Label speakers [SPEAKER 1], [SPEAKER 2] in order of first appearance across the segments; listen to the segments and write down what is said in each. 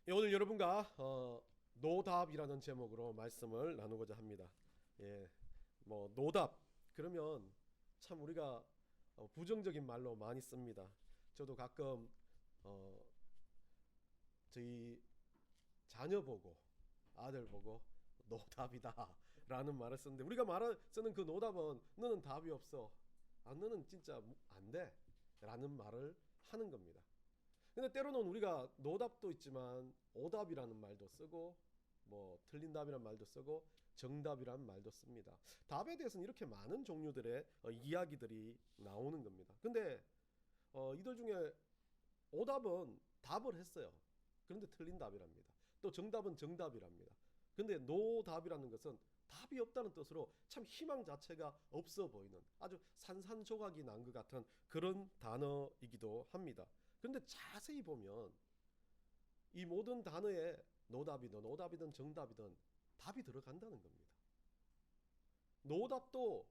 [SPEAKER 1] 예, 오늘 여러분과 노답이라는 제목으로 말씀을 나누고자 합니다. 예, 뭐 노답 그러면 참 우리가 부정적인 말로 많이 씁니다. 저도 가끔 저희 자녀 보고 아들 보고 노답이다라는 말을 쓰는데 우리가 쓰는 그 노답은 너는 답이 없어. 너는 진짜 안 돼라는 말을 하는 겁니다. 근데 때로는 우리가 노답도 있지만 오답이라는 말도 쓰고 뭐 틀린 답이라는 말도 쓰고 정답이라는 말도 씁니다. 답에 대해서는 이렇게 많은 종류들의 이야기들이 나오는 겁니다. 근데 이들 중에 오답은 답을 했어요. 그런데 틀린 답이랍니다. 또 정답은 정답이랍니다. 근데 노답이라는 것은 답이 없다는 뜻으로 참 희망 자체가 없어 보이는 아주 산산조각이 난 것 같은 그런 단어이기도 합니다. 그런데 자세히 보면 이 모든 단어에 노답이든 정답이든 답이 들어간다는 겁니다. 노답도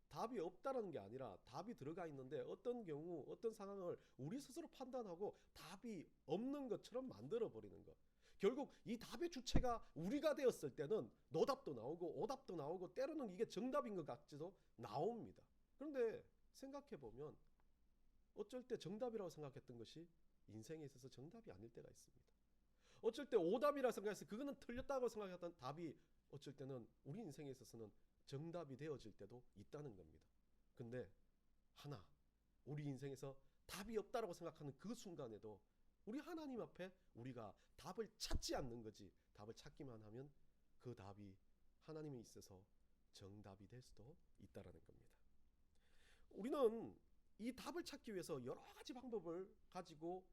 [SPEAKER 1] 답이 없다는 게 아니라 답이 들어가 있는데 어떤 경우 어떤 상황을 우리 스스로 판단하고 답이 없는 것처럼 만들어 버리는 것. 결국 이 답의 주체가 우리가 되었을 때는 노답도 나오고 오답도 나오고 때로는 이게 정답인 것 같지도 나옵니다. 그런데 생각해 보면 어쩔 때 정답이라고 생각했던 것이 인생에 있어서 정답이 아닐 때가 있습니다. 어쩔 때 오답이라고 생각해서 그거는 틀렸다고 생각했던 답이 어쩔 때는 우리 인생에 있어서는 정답이 되어질 때도 있다는 겁니다. 근데 하나, 우리 인생에서 답이 없다라고 생각하는 그 순간에도 우리 하나님 앞에 우리가 답을 찾지 않는 거지, 답을 찾기만 하면 그 답이 하나님에 있어서 정답이 될 수도 있다라는 겁니다. 우리는 이 답을 찾기 위해서 여러 가지 방법을 가지고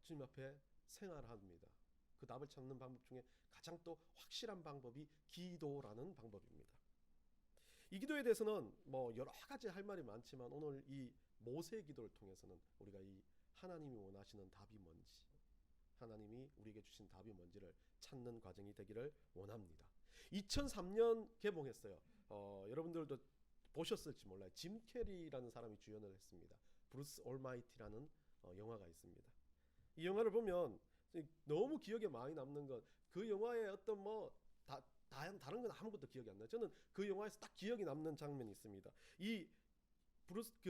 [SPEAKER 1] 주님 앞에 생활합니다. 그 답을 찾는 방법 중에 가장 또 확실한 방법이 기도라는 방법입니다. 이 기도에 대해서는 뭐 여러 가지 할 말이 많지만 오늘 이 모세 기도를 통해서는 우리가 이 하나님이 원하시는 답이 뭔지, 하나님이 우리에게 주신 답이 뭔지를 찾는 과정이 되기를 원합니다. 2003년 개봉했어요. 여러분들도 보셨을지 몰라요. 짐 캐리라는 사람이 주연을 했습니다. 브루스 올마이티라는 영화가 있습니다. 이 영화를 보면 너무 기억에 많이 남는 건 그 영화의 어떤 뭐 다른 건 아무것도 기억이 안 나요. 저는 그 영화에서 딱 기억이 남는 장면이 있습니다. 이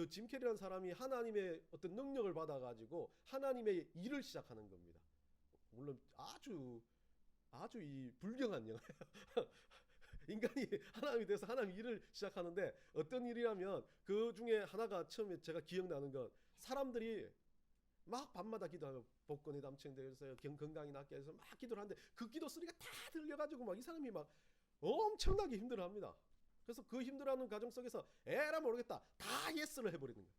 [SPEAKER 1] 짐 캐리라는 사람이 하나님의 어떤 능력을 받아가지고 하나님의 일을 시작하는 겁니다. 물론 아주 이 불경한 영화예요. 인간이 하나님이 돼서 하나님 일을 시작하는데 어떤 일이라면 그 중에 하나가 처음에 제가 기억나는 건 사람들이 막 밤마다 기도하며 복권이 당첨되어서 건강이 낫게 해서 막 기도를 하는데 그 기도 소리가 다 들려가지고 막 이 사람이 막 엄청나게 힘들어합니다. 그래서 그 힘들어하는 과정 속에서 에라 모르겠다 다 예스를 해버리는 거예요.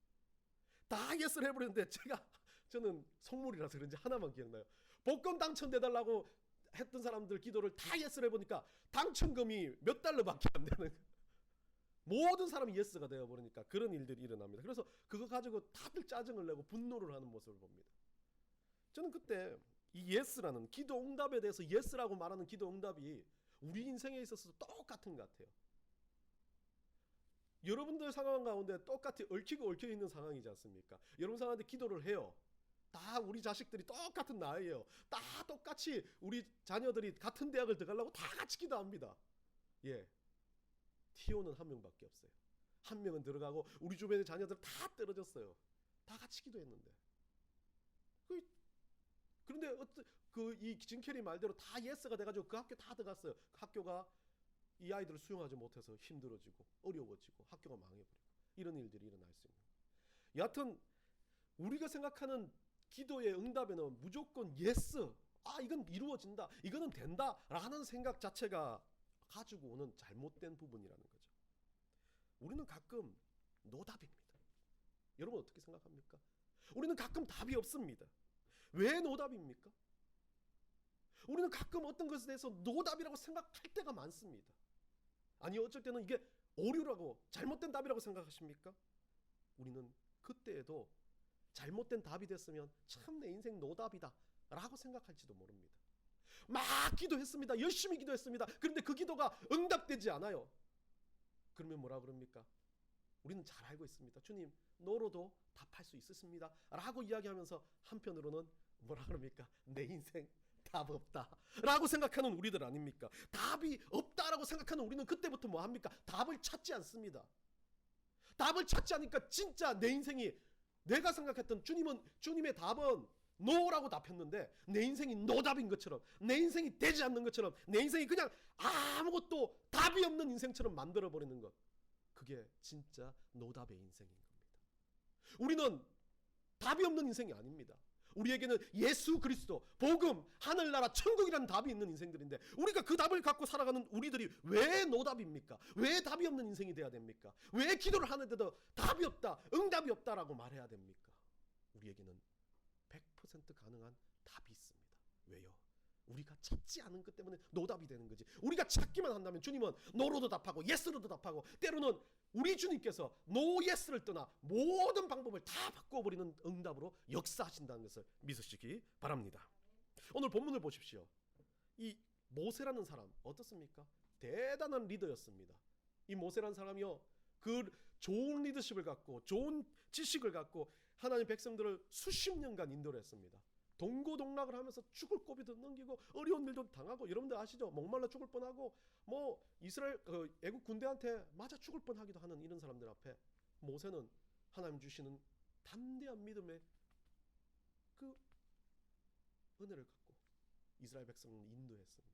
[SPEAKER 1] 다 예스를 해버리는데 저는 속물이라서 그런지 하나만 기억나요. 복권 당첨돼달라고 했던 사람들 기도를 다 예스를 해보니까 당첨금이 몇 달러밖에 안 되는 거예요. 모든 사람이 예스가 되어버리니까 그런 일들이 일어납니다. 그래서 그거 가지고 다들 짜증을 내고 분노를 하는 모습을 봅니다. 저는 그때 이 예스라는 기도 응답에 대해서 예스라고 말하는 기도 응답이 우리 인생에 있어서 똑같은 것 같아요. 여러분들 상황 가운데 똑같이 얽히고 얽혀있는 상황이지 않습니까? 여러분 상황인데 기도를 해요. 다 우리 자식들이 똑같은 나이에요. 다 똑같이 우리 자녀들이 같은 대학을 들어가려고 다 같이 기도합니다. 예, 티오는 한 명밖에 없어요. 한 명은 들어가고 우리 주변의 자녀들 다 떨어졌어요. 다 같이 기도했는데. 그런데 이 진캐리 말대로 다 예스가 돼가지고 그 학교 다 들어갔어요. 그 학교가 이 아이들을 수용하지 못해서 힘들어지고 어려워지고 학교가 망해버리고 이런 일들이 일어날 수 있는 거예요. 여하튼 우리가 생각하는 기도의 응답에는 무조건 예스, 이건 이루어진다, 이거는 된다 라는 생각 자체가 가지고 오는 잘못된 부분이라는 거죠. 우리는 가끔 노답입니다. 여러분 어떻게 생각합니까? 우리는 가끔 답이 없습니다. 왜 노답입니까? 우리는 가끔 어떤 것에 대해서 노답이라고 생각할 때가 많습니다. 아니 어쩔 때는 이게 오류라고 잘못된 답이라고 생각하십니까? 우리는 그때에도 잘못된 답이 됐으면 참 내 인생 노답이다 라고 생각할지도 모릅니다. 막 기도했습니다. 열심히 기도했습니다. 그런데 그 기도가 응답되지 않아요. 그러면 뭐라 그럽니까? 우리는 잘 알고 있습니다. 주님, 노로도 답할 수 있으십니다 라고 이야기하면서 한편으로는 뭐라 그럽니까? 내 인생 답 없다라고 생각하는 우리들 아닙니까? 답이 없다라고 생각하는 우리는 그때부터 뭐 합니까? 답을 찾지 않습니다. 답을 찾지 않으니까 진짜 내 인생이 내가 생각했던 주님의 답은 노라고 답했는데 내 인생이 노답인 것처럼, 내 인생이 되지 않는 것처럼, 내 인생이 그냥 아무것도 답이 없는 인생처럼 만들어버리는 것, 그게 진짜 노답의 인생인 겁니다. 우리는 답이 없는 인생이 아닙니다. 우리에게는 예수 그리스도, 복음, 하늘나라, 천국이라는 답이 있는 인생들인데 우리가 그 답을 갖고 살아가는 우리들이 왜 노답입니까? 왜 답이 없는 인생이 돼야 됩니까? 왜 기도를 하는데도 답이 없다, 응답이 없다라고 말해야 됩니까? 우리에게는 100% 가능한 답이 있습니다. 왜요? 우리가 찾지 않은 것 때문에 노답이 되는 거지. 우리가 찾기만 한다면 주님은 노로도 답하고 예스로도 답하고, 때로는 우리 주님께서 노 예스를 떠나 모든 방법을 다 바꿔버리는 응답으로 역사하신다는 것을 믿으시기 바랍니다. 오늘 본문을 보십시오. 이 모세라는 사람 어떻습니까? 대단한 리더였습니다. 이 모세라는 사람이요, 그 좋은 리더십을 갖고 좋은 지식을 갖고 하나님 백성들을 수십 년간 인도를 했습니다. 동고동락을 하면서 죽을 고비도 넘기고 어려운 일도 당하고, 여러분들 아시죠? 목말라 죽을 뻔하고 뭐 이스라엘 애국 군대한테 맞아 죽을 뻔하기도 하는 이런 사람들 앞에 모세는 하나님 주시는 담대한 믿음의 그 은혜를 갖고 이스라엘 백성을 인도했습니다.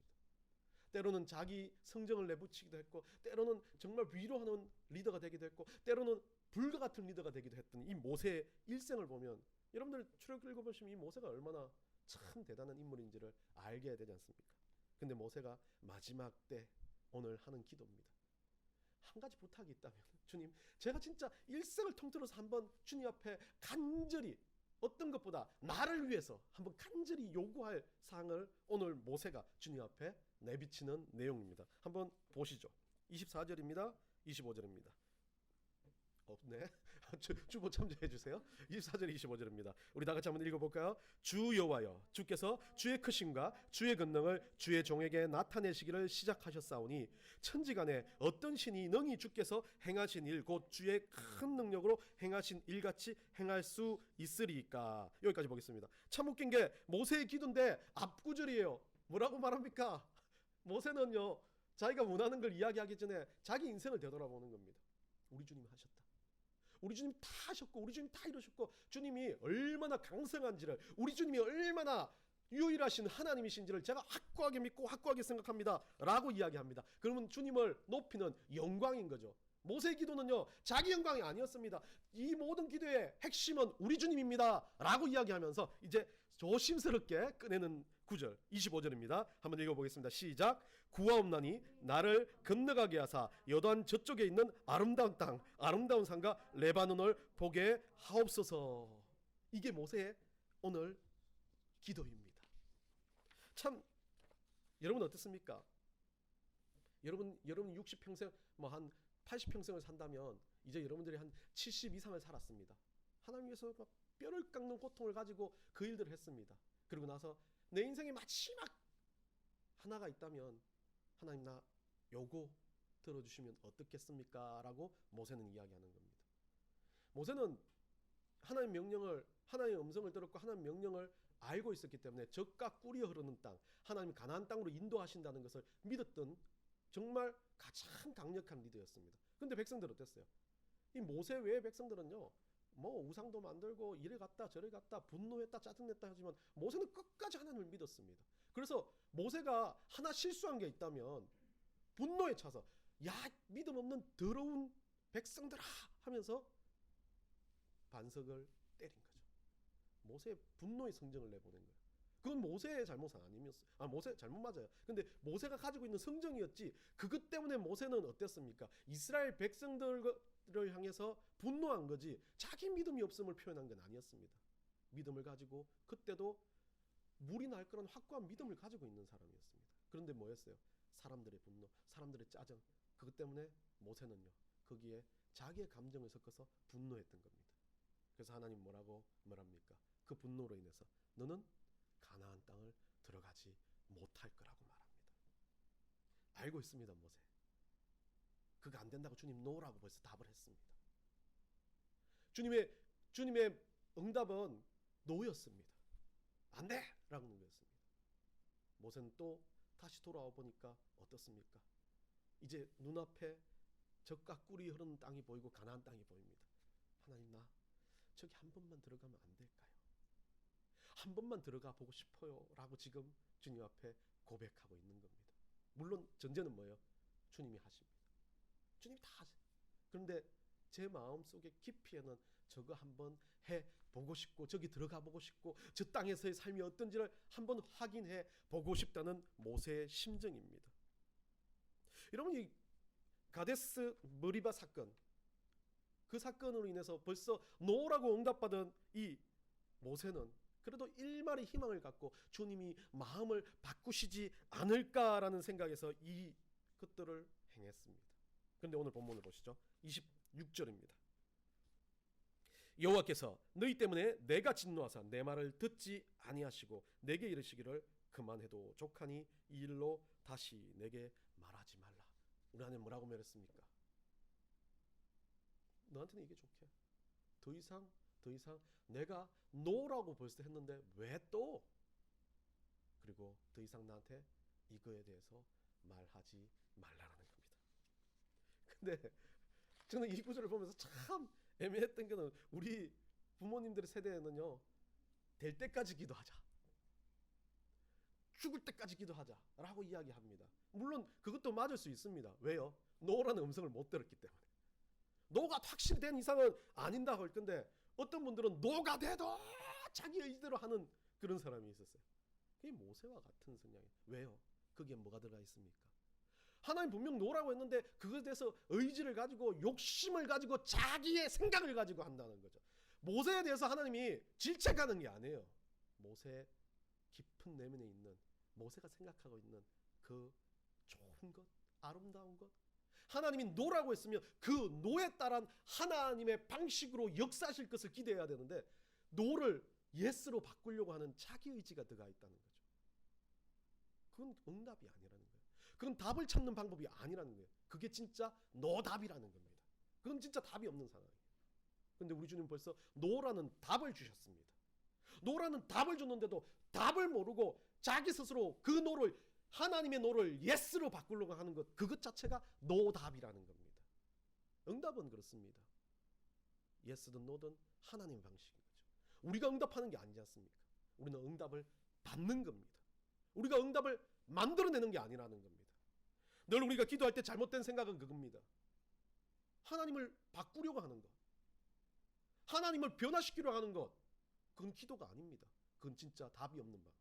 [SPEAKER 1] 때로는 자기 성정을 내붙이기도 했고, 때로는 정말 위로하는 리더가 되기도 했고, 때로는 불과 같은 리더가 되기도 했던 이 모세의 일생을 보면 여러분들 출애굽 읽어보시면 이 모세가 얼마나 참 대단한 인물인지를 알게 되지 않습니까? 근데 모세가 마지막 때 오늘 하는 기도입니다. 한 가지 부탁이 있다면, 주님, 제가 진짜 일생을 통틀어서 한번 주님 앞에 간절히 어떤 것보다 나를 위해서 한번 간절히 요구할 사항을 오늘 모세가 주님 앞에 내비치는 내용입니다. 한번 보시죠. 24절입니다. 25절입니다. 네. 주보 참조해 주세요. 24절 25절입니다. 우리 다 같이 한번 읽어볼까요? 주 여호와여, 주께서 주의 크심과 주의 권능을 주의 종에게 나타내시기를 시작하셨사오니 천지간에 어떤 신이 능히 주께서 행하신 일 곧 주의 큰 능력으로 행하신 일같이 행할 수 있으리까. 여기까지 보겠습니다. 참 웃긴 게 모세의 기도인데 앞구절이에요. 뭐라고 말합니까? 모세는요, 자기가 원하는 걸 이야기하기 전에 자기 인생을 되돌아보는 겁니다. 우리 주님이 하셨다. 우리 주님 다 하셨고, 우리 주님 다 이루셨고, 주님이 얼마나 강성한지를, 우리 주님이 얼마나 유일하신 하나님이신지를 제가 확고하게 믿고 확고하게 생각합니다 라고 이야기합니다. 그러면 주님을 높이는 영광인 거죠. 모세의 기도는요, 자기 영광이 아니었습니다. 이 모든 기도의 핵심은 우리 주님입니다 라고 이야기하면서 이제 조심스럽게 꺼내는 9절 25절입니다. 한번 읽어보겠습니다. 시작. 구하옵나니 나를 건너가게 하사 요단 저쪽에 있는 아름다운 땅, 아름다운 산과 레바논을 보게 하옵소서. 이게 모세의 오늘 기도입니다. 참 여러분 어떻습니까? 여러분 60평생 뭐 한 80평생을 산다면 이제 여러분들이 한 70 이상을 살았습니다. 하나님께서 막 뼈를 깎는 고통을 가지고 그 일들을 했습니다. 그리고 나서 내 인생의 마지막 하나가 있다면 하나님 나 요거 들어주시면 어떻겠습니까? 라고 모세는 이야기하는 겁니다. 모세는 하나님의 명령을, 하나님의 음성을 들었고 하나님의 명령을 알고 있었기 때문에 적과 꿀이 흐르는 땅, 하나님 가나안 땅으로 인도하신다는 것을 믿었던 정말 가장 강력한 리더였습니다. 근데 백성들 어땠어요? 이 모세 외의 백성들은요, 뭐 우상도 만들고 이래 갔다 저래 갔다 분노했다 짜증냈다 하지만 모세는 끝까지 하나님을 믿었습니다. 그래서 모세가 하나 실수한 게 있다면 분노에 차서 야 믿음 없는 더러운 백성들아 하면서 반석을 때린 거죠. 모세의 분노의 성정을 내보낸 거예요. 그건 모세의 잘못은 아니었어요. 모세 잘못 맞아요. 근데 모세가 가지고 있는 성정이었지, 그것 때문에 모세는 어땠습니까? 이스라엘 백성들을 향해서 분노한 거지 자기 믿음이 없음을 표현한 건 아니었습니다. 믿음을 가지고 그때도 물이 날 거란 확고한 믿음을 가지고 있는 사람이었습니다. 그런데 뭐였어요? 사람들의 분노, 사람들의 짜증, 그것 때문에 모세는요 거기에 자기의 감정을 섞어서 분노했던 겁니다. 그래서 하나님 뭐라고 말합니까? 그 분노로 인해서 너는 가나안 땅을 들어가지 못할 거라고 말합니다. 알고 있습니다. 모세 그거 안 된다고 주님 노라고 벌써 답을 했습니다. 주님의 응답은 노였습니다. 안 돼! 라고 거였습니다. 모세는 또 다시 돌아와 보니까 어떻습니까? 이제 눈앞에 젖과 꿀이 흐르는 땅이 보이고 가나안 땅이 보입니다. 하나님, 나 저기 한 번만 들어가면 안 될까요? 한 번만 들어가 보고 싶어요 라고 지금 주님 앞에 고백하고 있는 겁니다. 물론 전제는 뭐예요? 주님이 하십니다. 주님이 다 하세요. 그런데 제 마음속의 깊이에는 저거 한번 해보고 싶고 저기 들어가 보고 싶고 저 땅에서의 삶이 어떤지를 한번 확인해 보고 싶다는 모세의 심정입니다. 여러분, 이 가데스 머리바 사건, 그 사건으로 인해서 벌써 노라고 응답받은 이 모세는 그래도 일말의 희망을 갖고 주님이 마음을 바꾸시지 않을까라는 생각에서 이 것들을 행했습니다. 그런데 오늘 본문을 보시죠. 26절입니다. 여호와께서 너희 때문에 내가 진노하사 내 말을 듣지 아니하시고 내게 이르시기를 그만해도 족하니 이 일로 다시 내게 말하지 말라. 우리 하나님 뭐라고 말했습니까? 너한테는 이게 좋게. 더 이상 내가 노라고 벌써 했는데 왜 또? 그리고 더 이상 나한테 이거에 대해서 말하지 말라는 겁니다. 근데 저는 이 구절을 보면서 참 애매했던 거는 우리 부모님들의 세대에는요, 될 때까지 기도하자, 죽을 때까지 기도하자 라고 이야기합니다. 물론 그것도 맞을 수 있습니다. 왜요? 노라는 음성을 못 들었기 때문에. 노가 확실히 된 이상은 아닌다 할 건데 어떤 분들은 노가 돼도 자기 의지대로 하는 그런 사람이 있었어요. 그게 모세와 같은 성향이에요. 왜요? 거기에 뭐가 들어가 있습니까? 하나님 분명 노라고 했는데 그것에 대해서 의지를 가지고 욕심을 가지고 자기의 생각을 가지고 한다는 거죠. 모세에 대해서 하나님이 질책하는 게 아니에요. 모세의 깊은 내면에 있는, 모세가 생각하고 있는 그 좋은 것, 아름다운 것, 하나님이 노라고 했으면 그 노에 따른 하나님의 방식으로 역사하실 것을 기대해야 되는데 노를 예스로 바꾸려고 하는 자기 의지가 들어가 있다는 거죠. 그건 응답이 아니라는 거예요. 그건 답을 찾는 방법이 아니라는 거예요. 그게 진짜 노답이라는 겁니다. 그건 진짜 답이 없는 상황이에요. 그런데 우리 주님 벌써 노라는 답을 주셨습니다. 노라는 답을 줬는데도 답을 모르고 자기 스스로 그 노를, 하나님의 노를 예스로 바꾸려고 하는 것, 그것 자체가 노답이라는 겁니다. 응답은 그렇습니다. 예스든 노든 하나님의 방식인 거죠. 우리가 응답하는 게 아니지 않습니까? 우리는 응답을 받는 겁니다. 우리가 응답을 만들어내는 게 아니라는 겁니다. 늘 우리가 기도할 때 잘못된 생각은 그겁니다. 하나님을 바꾸려고 하는 것, 하나님을 변화시키려고 하는 것, 그건 기도가 아닙니다. 그건 진짜 답이 없는 방.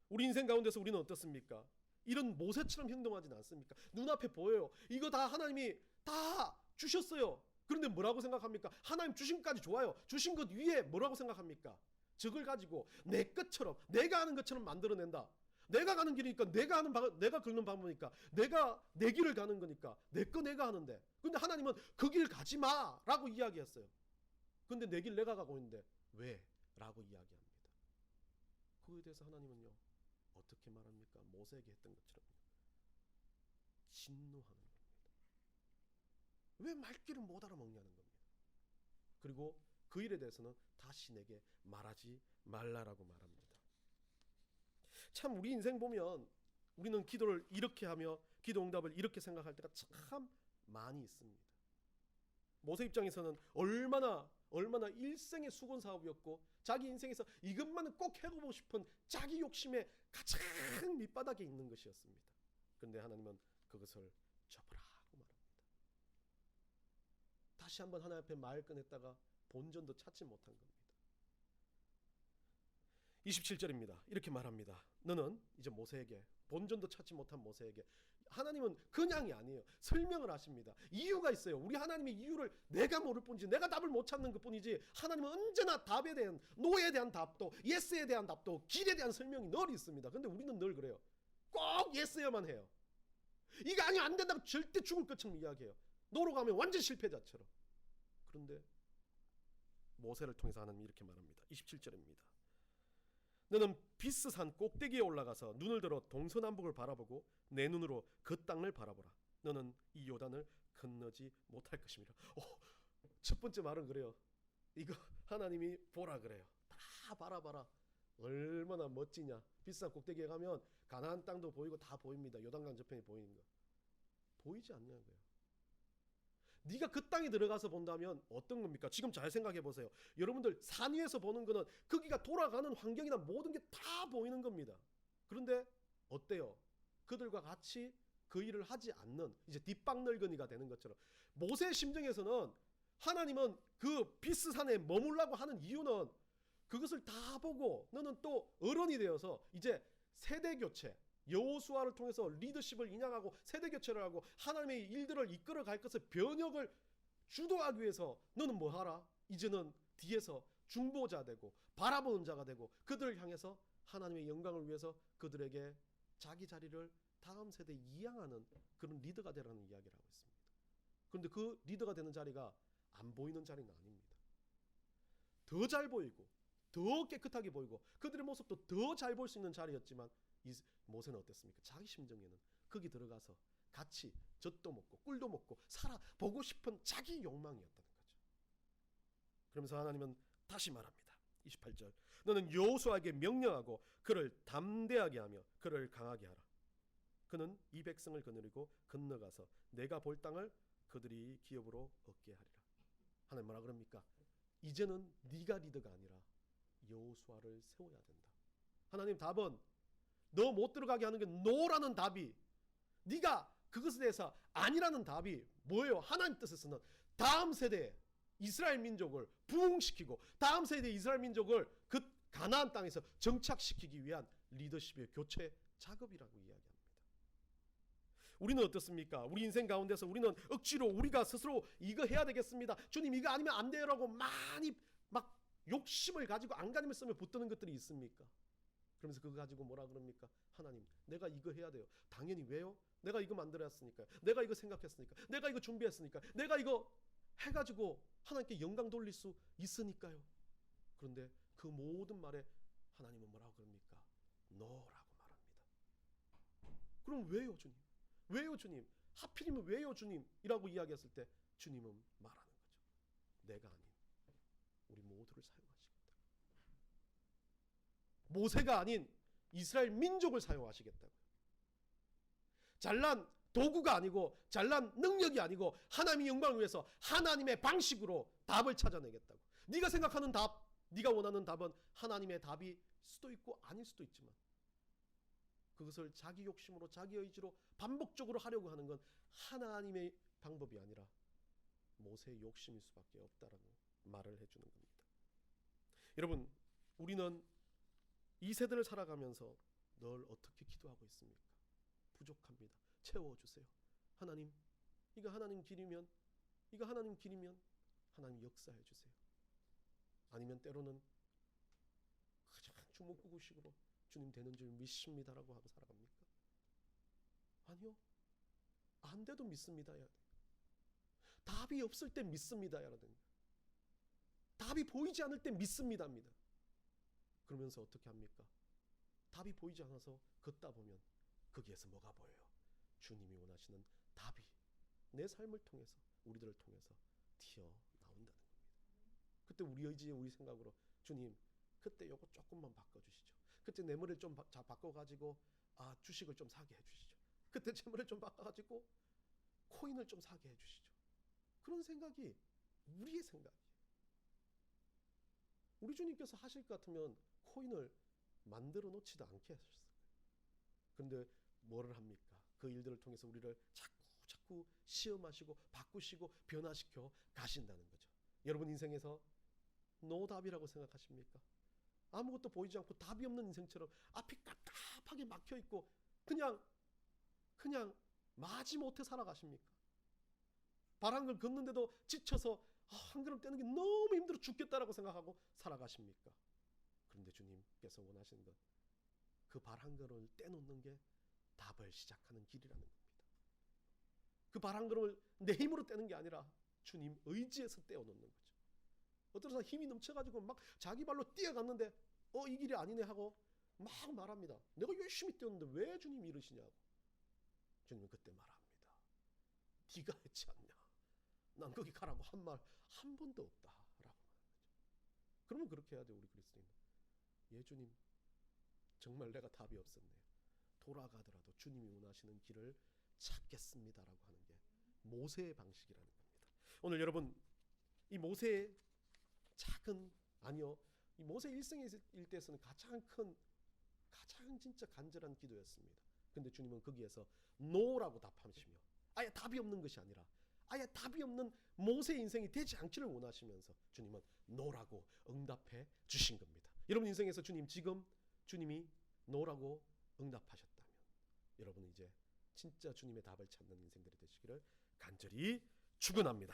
[SPEAKER 1] 우리 인생 가운데서 우리는 어떻습니까? 이런 모세처럼 행동하지는 않습니까? 눈앞에 보여요. 이거 다 하나님이 다 주셨어요. 그런데 뭐라고 생각합니까? 하나님 주신 것까지 좋아요. 주신 것 위에 뭐라고 생각합니까? 저걸 가지고 내 것처럼, 내가 하는 것처럼 만들어낸다. 내가 가는 길이니까, 내가 걷는 방법이니까, 내가 내 길을 가는 거니까 내 거 내가 하는데, 근데 하나님은 그 길 가지 마라고 이야기했어요. 근데 내 길 내가 가고 있는데 왜? 라고 이야기합니다. 그거에 대해서 하나님은요, 어떻게 말합니까? 모세에게 했던 것처럼 진노하는 겁니다. 왜 말귀를 못 알아먹냐는 겁니다. 그리고 그 일에 대해서는 다시 내게 말하지 말라라고 말합니다. 참 우리 인생 보면 우리는 기도를 이렇게 하며 기도 응답을 이렇게 생각할 때가 참 많이 있습니다. 모세 입장에서는 얼마나 일생의 수건 사업이었고 자기 인생에서 이것만은 꼭 해보고 싶은 자기 욕심의 가장 밑바닥에 있는 것이었습니다. 그런데 하나님은 그것을 접으라고 말합니다. 다시 한번 하나님 앞에 말 꺼냈다가 본전도 찾지 못한 겁니다. 27절입니다. 이렇게 말합니다. 너는 이제 모세에게, 본전도 찾지 못한 모세에게, 하나님은 그냥이 아니에요. 설명을 하십니다. 이유가 있어요. 우리 하나님의 이유를 내가 모를 뿐이지, 내가 답을 못 찾는 것 뿐이지, 하나님은 언제나 답에 대한, 노에 대한 답도, 예스에 대한 답도, 길에 대한 설명이 늘 있습니다. 근데 우리는 늘 그래요. 꼭 예스야만 해요. 이거 아니면 안 된다고 절대 죽을 것처럼 이야기해요. 노로 가면 완전 실패자처럼. 그런데 모세를 통해서 하나님이 이렇게 말합니다. 27절입니다. 너는 비스산 꼭대기에 올라가서 눈을 들어 동서남북을 바라보고 내 눈으로 그 땅을 바라보라. 너는 이 요단을 건너지 못할 것이니라. 첫 번째 말은 그래요. 이거 하나님이 보라 그래요. 다 바라봐라. 얼마나 멋지냐. 비싼 꼭대기에 가면 가나안 땅도 보이고 다 보입니다. 요단강 저편이 보이는 거. 보이지 않냐고요. 네가 그 땅에 들어가서 본다면 어떤 겁니까? 지금 잘 생각해 보세요. 여러분들 산 위에서 보는 거는 거기가 돌아가는 환경이나 모든 게 다 보이는 겁니다. 그런데 어때요? 그들과 같이 그 일을 하지 않는 이제 뒷방늙은이가 되는 것처럼 모세의 심정에서는 하나님은 그 비스산에 머물라고 하는 이유는 그것을 다 보고 너는 또 어른이 되어서 이제 세대 교체, 여호수아를 통해서 리더십을 인양하고 세대 교체를 하고 하나님의 일들을 이끌어 갈 것을 변혁을 주도하기 위해서 너는 뭐 하라? 이제는 뒤에서 중보자 되고 바라보는 자가 되고 그들을 향해서 하나님의 영광을 위해서 그들에게 자기 자리를 다음 세대에 이양하는 그런 리더가 되라는 이야기를 하고 있습니다. 그런데 그 리더가 되는 자리가 안 보이는 자리는 아닙니다. 더 잘 보이고 더 깨끗하게 보이고 그들의 모습도 더 잘 볼 수 있는 자리였지만 이 모세는 어땠습니까? 자기 심정에는 거기 들어가서 같이 젖도 먹고 꿀도 먹고 살아보고 싶은 자기 욕망이었다는 거죠. 그러면서 하나님은 다시 말합니다. 28절 너는 여호수아에게 명령하고 그를 담대하게 하며 그를 강하게 하라. 그는 이 백성을 거느리고 건너가서 내가 볼 땅을 그들이 기업으로 얻게 하리라. 하나님 뭐라 그럽니까? 이제는 네가 리더가 아니라 여호수아를 세워야 된다. 하나님 답은 너 못 들어가게 하는 게 노라는 답이, 네가 그것에 대해서 아니라는 답이 뭐예요? 하나님 뜻에서는 다음 세대에 이스라엘 민족을 부흥시키고 다음 세대 이스라엘 민족을 그 가나안 땅에서 정착시키기 위한 리더십의 교체 작업이라고 이야기합니다. 우리는 어떻습니까? 우리 인생 가운데서 우리는 억지로 우리가 스스로 이거 해야 되겠습니다. 주님 이거 아니면 안 돼요라고 많이 막 욕심을 가지고 안간힘을 쓰며 붙드는 것들이 있습니까? 그러면서 그거 가지고 뭐라 그럽니까? 하나님 내가 이거 해야 돼요. 당연히 왜요? 내가 이거 만들었으니까, 내가 이거 생각했으니까, 내가 이거 준비했으니까, 내가 이거 해가지고 하나님께 영광 돌릴 수 있으니까요. 그런데 그 모든 말에 하나님은 뭐라고 그럽니까? 너라고 말합니다. 그럼 왜요 주님? 왜요 주님? 하필이면 왜요 주님? 이라고 이야기했을 때 주님은 말하는 거죠. 내가 아닌 우리 모두를 사용하시겠다. 모세가 아닌 이스라엘 민족을 사용하시겠다고요. 잘난 도구가 아니고 잘난 능력이 아니고 하나님의 영광을 위해서 하나님의 방식으로 답을 찾아내겠다고. 네가 생각하는 답, 네가 원하는 답은 하나님의 답이 수도 있고 아닐 수도 있지만 그것을 자기 욕심으로 자기 의지로 반복적으로 하려고 하는 건 하나님의 방법이 아니라 모세의 욕심일 수밖에 없다라고 말을 해주는 겁니다. 여러분 우리는 이 세대를 살아가면서 늘 어떻게 기도하고 있습니까? 부족합니다. 채워주세요. 하나님 이거 하나님 길이면 하나님 역사해 주세요. 아니면 때로는 가장 주먹구구식으로 주님 되는 줄 믿습니다라고 하고 살아갑니까? 아니요. 안 돼도 믿습니다야 돼. 답이 없을 때 믿습니다야 돼. 답이 보이지 않을 때 믿습니다입니다. 그러면서 어떻게 합니까? 답이 보이지 않아서 걷다 보면 거기에서 뭐가 보여요? 주님이 원하시는 답이 내 삶을 통해서 우리들을 통해서 튀어나온다는 겁니다. 그때 우리 의지에 우리 생각으로 주님 그때 요거 조금만 바꿔주시죠. 그때 내 머리를 좀 바꿔가지고 주식을 좀 사게 해주시죠. 그때 제 머리를 좀 바꿔가지고 코인을 좀 사게 해주시죠. 그런 생각이 우리의 생각이에요. 우리 주님께서 하실 것 같으면 코인을 만들어 놓지도 않게 하셨어요. 그런데 뭐를 합니까? 그 일들을 통해서 우리를 자꾸 시험하시고 바꾸시고 변화시켜 가신다는 거죠. 여러분 인생에서 노답이라고 생각하십니까? 아무것도 보이지 않고 답이 없는 인생처럼 앞이 깝깝하게 막혀있고 그냥 마지못해 살아가십니까? 발 한 걸 걷는데도 지쳐서 한 걸음 떼는 게 너무 힘들어 죽겠다라고 생각하고 살아가십니까? 그런데 주님께서 원하시는 것 그 발 한 걸음을 떼놓는 게 답을 시작하는 길이라는 겁니다. 그 발 한 걸음을 내 힘으로 떼는 게 아니라 주님 의지에서 떼어놓는 거죠. 어떤 사람 힘이 넘쳐가지고 막 자기 발로 뛰어갔는데 이 길이 아니네 하고 막 말합니다. 내가 열심히 뛰었는데 왜 주님이 이러시냐고. 주님은 그때 말합니다. 네가 했지 않냐. 난 거기 가라고 한 말 한 번도 없다 라고 말하는 거죠. 그러면 그렇게 해야 돼 우리 그리스도인은. 예 주님 정말 내가 답이 없었네요. 돌아가더라도 주님이 원하시는 길을 찾겠습니다라고 하는 게 모세의 방식이라는 겁니다. 오늘 여러분, 이 모세의 작은, 아니요, 이 모세 일생의 일대에서는 가장 진짜 간절한 기도였습니다. 근데 주님은 거기에서 노라고 답하시며, 아예 답이 없는 것이 아니라 아예 답이 없는 모세 인생이 되지 않기를 원하시면서 주님은 노라고 응답해 주신 겁니다. 여러분 인생에서 지금 주님이 노라고 응답하셨다면 여러분은 이제 진짜 주님의 답을 찾는 인생들이 되시기를 간절히 축원합니다.